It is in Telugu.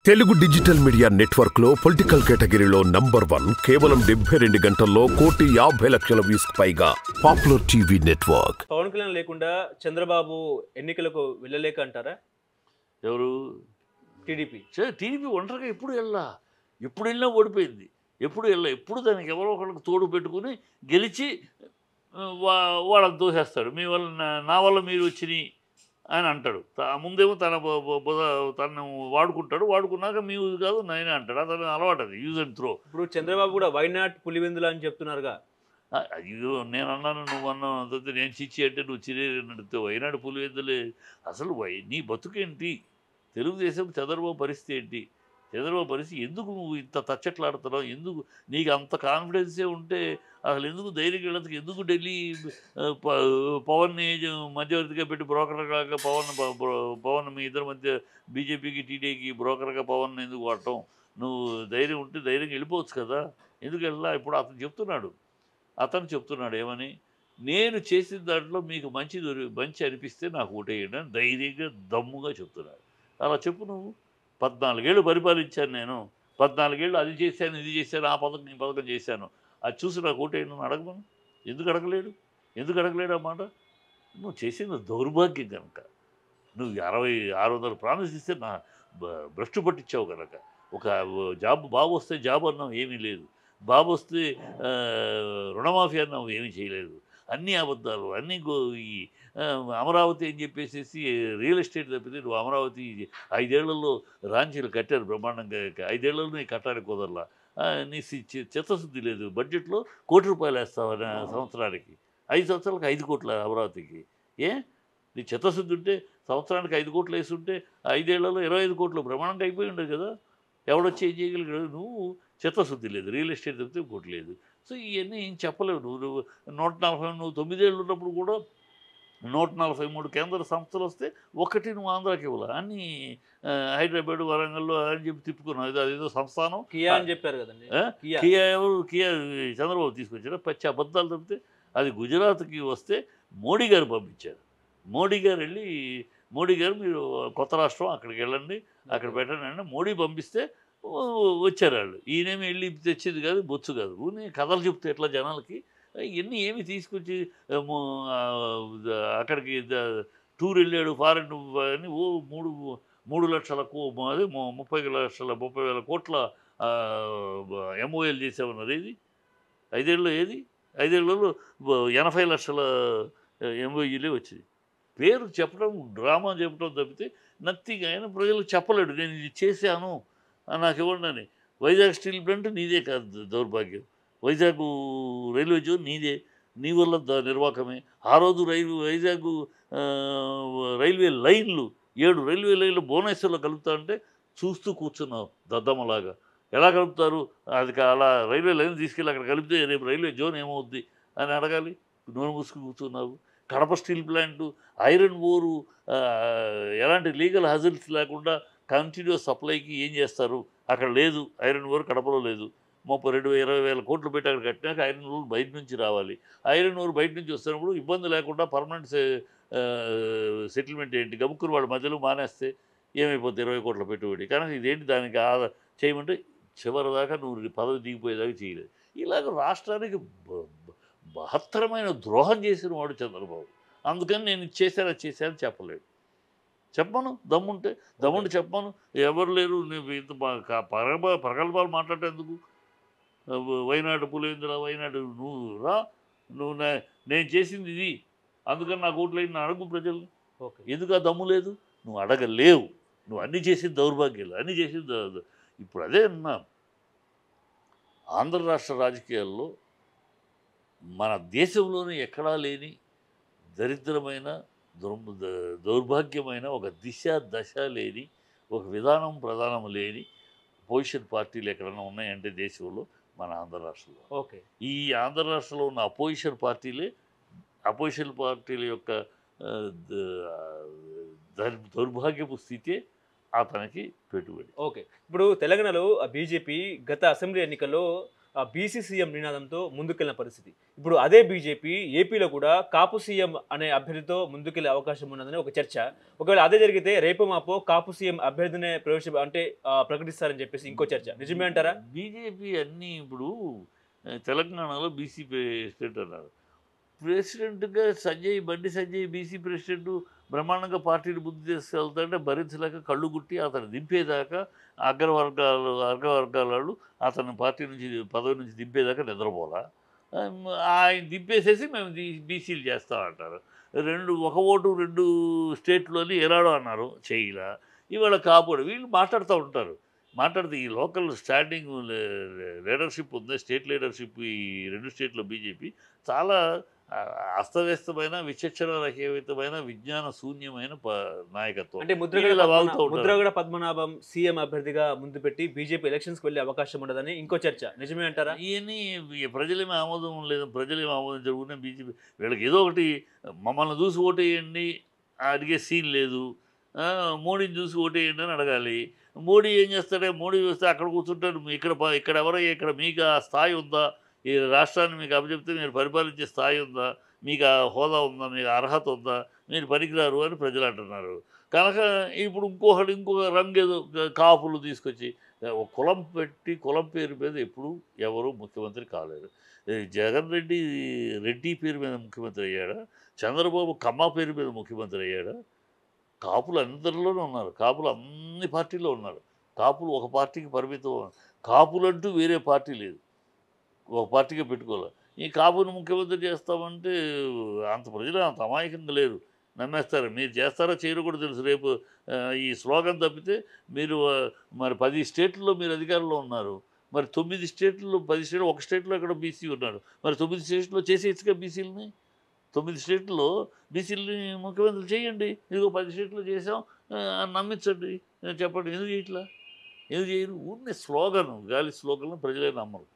తెలుగు డిజిటల్ మీడియా నెట్వర్క్ లో పొలిటికల్ కేటగిరీలో నంబర్ 1 కేవలం 72 గంటల్లో 1,50,00,000 వ్యూస్ పైగా popular TV network. Pawan Kalyan లేకుండా చంద్రబాబు ఎన్నికలకు వెళ్ళలేక అంటారా? ఎవరు? టీడీపీ. టీడీపీ ఒంటరిగా ఎప్పుడు వెళ్ళినా ఓడిపోయింది. ఎప్పుడు దానికి ఎవరో ఒకరికి తోడు పెట్టుకుని గెలిచి వాళ్ళని దోసేస్తాడు. మీ వల్ల నా వల్ల మీరు వచ్చినాయి అని అంటాడు. ముందేమో తను వాడుకున్నాక మీ యూజ్ కాదు నేనే అంటాడు. అతను అలవాటు, అది యూజ్ అండ్ త్రో. ఇప్పుడు చంద్రబాబు కూడా వైనాట్ పులివెందులు అని చెప్తున్నారుగా. అయ్యో, నేను అన్నాను, నువ్వు అన్నావు, నేను చిచ్చి అంటే నువ్వు చిరేరి నడితే వైనాడు పులివెందులే. అసలు నీ బతుకేంటి? తెలుగుదేశం చంద్రబాబు పరిస్థితి ఏంటి? చంద్రబాబు పరిస్థితి ఎందుకు నువ్వు ఇంత తచ్చట్లాడుతున్నావు? ఎందుకు నీకు అంత కాన్ఫిడెన్సే ఉంటే అసలు ఎందుకు ధైర్యంగా వెళ్ళదు? ఎందుకు ఢిల్లీ పవన్ని మధ్యవర్తిగా పెట్టి బ్రోకర్గా పవన్ మీ ఇద్దరి మధ్య బీజేపీకి టీడీకి బ్రోకర్గా పవన్ ఎందుకు వాడటం? నువ్వు ధైర్యం ఉంటే ధైర్యంగా వెళ్ళిపోవచ్చు కదా, ఎందుకు వెళ్ళా? ఇప్పుడు అతను చెప్తున్నాడు ఏమని, నేను చేసిన దాంట్లో మీకు మంచి అనిపిస్తే నాకు ఓటేయండి అని ధైర్యంగా దమ్ముగా చెప్తున్నాడు. అలా చెప్పు. నువ్వు 14 ఏళ్ళు పరిపాలించాను, నేను 14 ఏళ్ళు అది చేశాను, ఇది చేశాను, ఆ పథకం ఈ పథకం చేశాను, అది చూసి నాకు ఓటేయండి అని అడగమను. ఎందుకు అడగలేడు ఆ మాట? నువ్వు చేసిన దౌర్భాగ్యం కనుక. నువ్వు 600 ప్రామిస్ ఇస్తే నా భ్రష్టు పట్టించావు కనుక. ఒక బాబు వస్తే జాబ్ అన్నావు, ఏమీ లేదు. బాబు వస్తే రుణమాఫీ అన్నావు, ఏమీ చేయలేదు. అన్నీ అబద్ధాలు, అన్నీ ఈ అమరావతి అని చెప్పేసి రియల్ ఎస్టేట్ తప్పితే నువ్వు అమరావతి 5 ఏళ్లలో రాంచీలు కట్టారు బ్రహ్మాండంగా. 5 ఏళ్లలో నీ కట్టానికి కుదరలా. నీ చిత్తశుద్ధి లేదు. బడ్జెట్లో ₹1 కోటి వేస్తావు సంవత్సరానికి. 5 సంవత్సరాలకు 5 కోట్ల అమరావతికి. నీ చిత్తశుద్ధి ఉంటే సంవత్సరానికి 5 కోట్లు వేస్తుంటే 5 ఏళ్లలో 25 కోట్లు బ్రహ్మాండంగా అయిపోయి ఉండదు కదా. ఎవడొచ్చి ఏం చేయగలిగాడు? నువ్వు చిత్తశుద్ధి లేదు, రియల్ ఎస్టేట్ తప్పితే ఇంకోటి లేదు. సో ఇవన్నీ ఏం చెప్పలేవు. నువ్వు 140, నువ్వు 9 ఏళ్ళు ఉన్నప్పుడు కూడా 143 కేంద్ర సంస్థలు వస్తే ఒకటి నువ్వు ఆంధ్రాకి ఇవ్వాలి. అన్నీ హైదరాబాద్, వరంగల్లో అని చెప్పి తిప్పుకున్నావు. అదేదో సంస్థానం కియా అని చెప్పారు కదండి. కియా చంద్రబాబు తీసుకొచ్చారు. పచ్చి అబద్ధాలు తప్పితే అది గుజరాత్కి వస్తే మోడీ గారు పంపించారు. మోడీ గారు మీరు కొత్త రాష్ట్రం అక్కడికి వెళ్ళండి, అక్కడ పెట్టండి అంటే మోడీ పంపిస్తే వచ్చారు వాళ్ళు. ఈయనేమి వెళ్ళి తెచ్చేది కాదు, బొచ్చు కాదు. కథలు చెప్తే ఎట్లా జనాలకి? ఇవన్నీ ఏమి తీసుకొచ్చి అక్కడికి టూర్ వెళ్ళాడు ఫారెన్ అని 3 లక్షల అదే 30,000 కోట్ల ఎంఓఎల్ చేసామన్నారు. ఏది 5 ఏళ్ళలో? 5 ఏళ్లలో 80 లక్షల ఎంఓఈలే వచ్చింది. పేరు చెప్పడం, డ్రామా చెప్పడం తప్పితే నథింగ్. ఆయన ప్రజలకు చెప్పలేడు నేను ఇది చేశాను నాకు ఇవ్వండి అని. వైజాగ్ స్టీల్ ప్లాంట్ నీదే కాదు దౌర్భాగ్యం. వైజాగ్ రైల్వే జోన్ నీదే, నీ వల్ల నిర్వాహకమే. ఆ రోజు వైజాగ్ రైల్వే లైన్లు 7 రైల్వే లైన్లు భువనేశ్వర్లో కలుపుతా అంటే చూస్తూ కూర్చున్నావు దద్దమ్మలాగా. ఎలా కలుపుతారు? అది అలా రైల్వే లైన్ తీసుకెళ్ళి అక్కడ కలిపితే రేపు రైల్వే జోన్ ఏమవుద్ది అని అడగాలి. నోరు మూసుకు కూర్చున్నావు. కడప స్టీల్ ప్లాంటు ఐరన్ ఓరు ఎలాంటి లీగల్ హజల్స్ లేకుండా కంటిన్యూస్ సప్లైకి ఏం చేస్తారు? అక్కడ లేదు ఐరన్ ఓర్, కడపలో లేదు. 20,000 కోట్లు పెట్టి అక్కడ కట్టినాక ఐరన్ ఓర్ బయట నుంచి రావాలి. ఐరన్ ఓర్ బయట నుంచి వస్తున్నప్పుడు ఇబ్బంది లేకుండా పర్మనెంట్ సెటిల్మెంట్ ఏంటి? గబుక్కురు వాళ్ళ మధ్యలో మానేస్తే ఏమైపోతుంది? 20 కోట్ల పెట్టుబడి. కానీ ఇదేంటి దానికి చేయమంటే చివరిదాకా నువ్వు పదవి దిగిపోయేదాకా చేయలేదు. ఇలాగ రాష్ట్రానికి మహత్తరమైన ద్రోహం చేసిన వాడు చంద్రబాబు. అందుకని నేను అది చేశాను చెప్పలేడు. చెప్పను, దమ్ముంటే చెప్పను. ఎవరు లేరు. నువ్వు ఇంత ప్రగల్భాలు మాట్లాడేందుకు? వైనాడు పులివెందుల వైనాడు నువ్వు రా, నేను చేసింది ఇది, అందుకని నాకు ఓట్లేదు నా అడుగు ప్రజల్ని. ఎందుకు ఆ దమ్ము లేదు? నువ్వు అడగలేవు. నువ్వు అన్నీ చేసిన దౌర్భాగ్యాలు, అన్నీ చేసిన. ఇప్పుడు అదే అన్నా, ఆంధ్ర రాష్ట్ర రాజకీయాల్లో మన దేశంలోనే ఎక్కడా లేని దరిద్రమైన దౌర్భాగ్యమైన ఒక దశ లేని, ఒక ప్రధానం లేని అపోజిషన్ పార్టీలు ఎక్కడైనా ఉన్నాయంటే దేశంలో మన ఆంధ్ర రాష్ట్రంలో. ఈ ఆంధ్ర రాష్ట్రంలో ఉన్న అపోజిషన్ పార్టీల యొక్క దౌర్భాగ్యపు స్థితే అతనికి పెట్టుబడి. ఇప్పుడు తెలంగాణలో బీజేపీ గత అసెంబ్లీ ఎన్నికల్లో బీసీ సీఎం నినాదంతో ముందుకెళ్లిన పరిస్థితి. ఇప్పుడు అదే బీజేపీ ఏపీలో కూడా కాపు సీఎం అనే అభ్యర్థితో ముందుకెళ్లే అవకాశం ఉన్నదని ఒక చర్చ. ఒకవేళ అదే జరిగితే రేపో మాపో కాపు సీఎం అభ్యర్థినే ప్రకటిస్తారని చెప్పేసి ఇంకో చర్చ. నిజమే అంటారా? బీజేపీ అన్నీ ఇప్పుడు తెలంగాణలో బీసీ స్టేట్ అన్నారు. ప్రెసిడెంట్గా బండి సంజయ్ బీసీ ప్రెసిడెంట్ బ్రహ్మాండంగా పార్టీని ముందు తీసుకెళ్తాడంటే భరించలేక కళ్ళు గుట్టి అతను దింపేదాకా అగ్రవర్గాల వాళ్ళు అతను పార్టీ నుంచి పదవి నుంచి దింపేదాకా నిద్రపోలా. ఆయన దింపేసేసి మేము బీసీలు చేస్తామంటారు. ఒక ఓటు 2 స్టేట్లోని ఎలాడో అన్నారు, చేయలా. ఇవాళ కాపోడు వీళ్ళు మాట్లాడుతూ ఉంటారు. మాట్లాడితే ఈ లోకల్ స్టాండింగ్ లీడర్షిప్ ఉంది, స్టేట్ లీడర్షిప్ ఈ 2 స్టేట్లో బీజేపీ చాలా అస్తవ్యస్తమైన, విచక్షణరహితమైన, విజ్ఞాన శూన్యమైన నాయకత్వం. అంటే ముద్రగడ పద్మనాభం సీఎం అభ్యర్థిగా ముందు పెట్టి బీజేపీ ఎలక్షన్స్కి వెళ్ళే అవకాశం ఉండదని ఇంకో చర్చ. నిజమే అంటారా? ఇవన్నీ ప్రజలేమీ ఆమోదం లేదు, ప్రజలేమీ ఆమోదం జరుగుతున్నాయి. బీజేపీ వీళ్ళకి ఏదో ఒకటి మమ్మల్ని చూసి ఓటేయండి అడిగే సీన్ లేదు. మోడీని చూసి ఓటేయండి అని అడగాలి. మోడీ ఏం చేస్తాడే, మోడీ చూస్తే అక్కడ కూర్చుంటాడు. ఇక్కడ ఎవరయ్యా, ఇక్కడ మీకు ఆ స్థాయి ఉందా, ఈ రాష్ట్రాన్ని మీకు అప్పచెప్తే మీరు పరిపాలించే స్థాయి ఉందా, మీకు ఆ హోదా ఉందా, మీకు అర్హత ఉందా, మీరు పనికిరారు అని ప్రజలు అంటున్నారు. కనుక ఇప్పుడు ఇంకొక రంగు ఏదో కాపులు తీసుకొచ్చి కులం పెట్టి కులం పేరు మీద ఎప్పుడు ఎవరు ముఖ్యమంత్రి కాలేరు. జగన్ రెడ్డి పేరు మీద ముఖ్యమంత్రి అయ్యాడా, చంద్రబాబు కమ్మ పేరు మీద ముఖ్యమంత్రి అయ్యాడా? కాపులు అందరిలోనూ ఉన్నారు, కాపులు అన్ని పార్టీల్లో ఉన్నారు. కాపులు ఒక పార్టీకి పరిమితం. కాపులంటూ వేరే పార్టీ లేదు, ఒక పార్టీగా పెట్టుకోవాలి. ఈ కాపుని ముఖ్యమంత్రి చేస్తామంటే ప్రజలు అంత అమాయకంగా లేరు, నమ్మేస్తారు. మీరు చేస్తారో చేయరో కూడా తెలుసు. రేపు ఈ స్లోగన్ తప్పితే మీరు మరి 10 స్టేట్లలో మీరు అధికారంలో ఉన్నారు. మరి 9 స్టేట్లలో 10 స్టేట్లు, ఒక స్టేట్లో ఇక్కడ బీసీ ఉన్నారు. మరి 9 స్టేట్లో చేసేయచ్చుగా బీసీలని. 9 స్టేట్లలో బీసీలని ముఖ్యమంత్రులు చేయండి. ఇదిగో 10 స్టేట్లో చేసాం అని నమ్మించండి. చెప్పండి, ఎందుకు చేయట్లా, ఎందుకు చేయరు? ఊరినే స్లోగన్, గాలి స్లోగన్ ప్రజలే నమ్మరు.